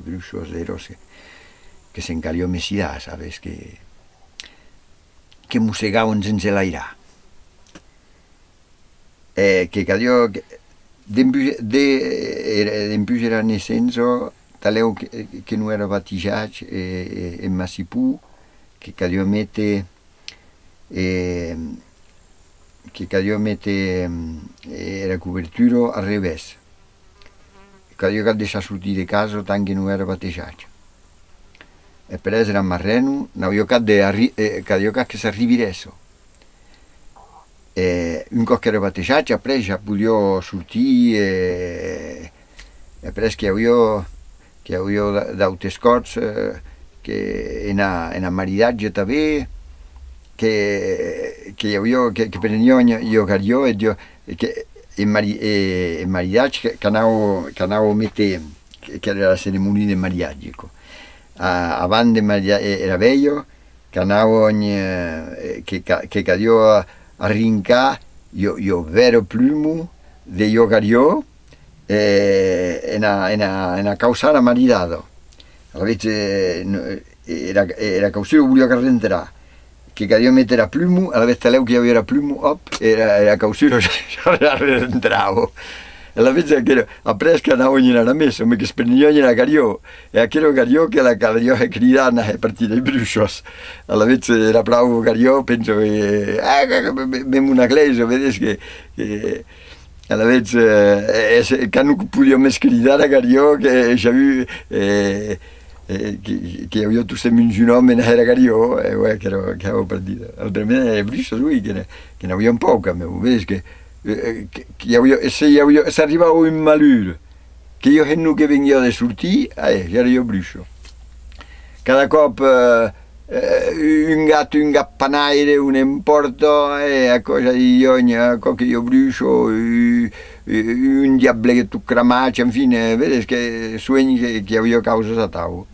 bruixos eros que s'encalió messidà, sabes, que mossegaven sense l'aire. Que cadió dempús era nescenso, taleu que non era batijat en Massipù, que cadió mette era cobertura al revés. Cadió que deixar sortir de casa tant que non era batejat. E per essere a marreno, n'avevo che s'arrivi adesso. Un cop che era batejat, après ja podia sortir e après que avevo d'altres cots que en a maridatge també, que prenien io carió e che in maridatge che anavo a mettere, che era la ceremonia del maridatge. Abans era bello, che anavo che cadió a rincar io vero plumo de io carió en a causar a maridado. A la vez era causio volia que renterà, que cadió meter a plumo, a la vez taleu que ja havia plumo, era causio ja rentravo. A la vez que après que anavo in la messa, me che spennio in la carió, e aquello carió que la carió e cridana a partir dei bruixos. A la vez era bravo carió, penso che vem una iglesia, vedes que a la vez que non podia més cridar a carió que ja vi che io tu sei un nome era carió, che avevo partito. Altramente bruixos lui che ne aveva un po', vedi che se arrivavo in malure, che io che veniva da sortir, era io bruixo. Cada cop un gatto, un gappanaire, un importo, a cosa io bruixo, un diabletto cramace, infine, vedi che sogni che avevo causa a tavo.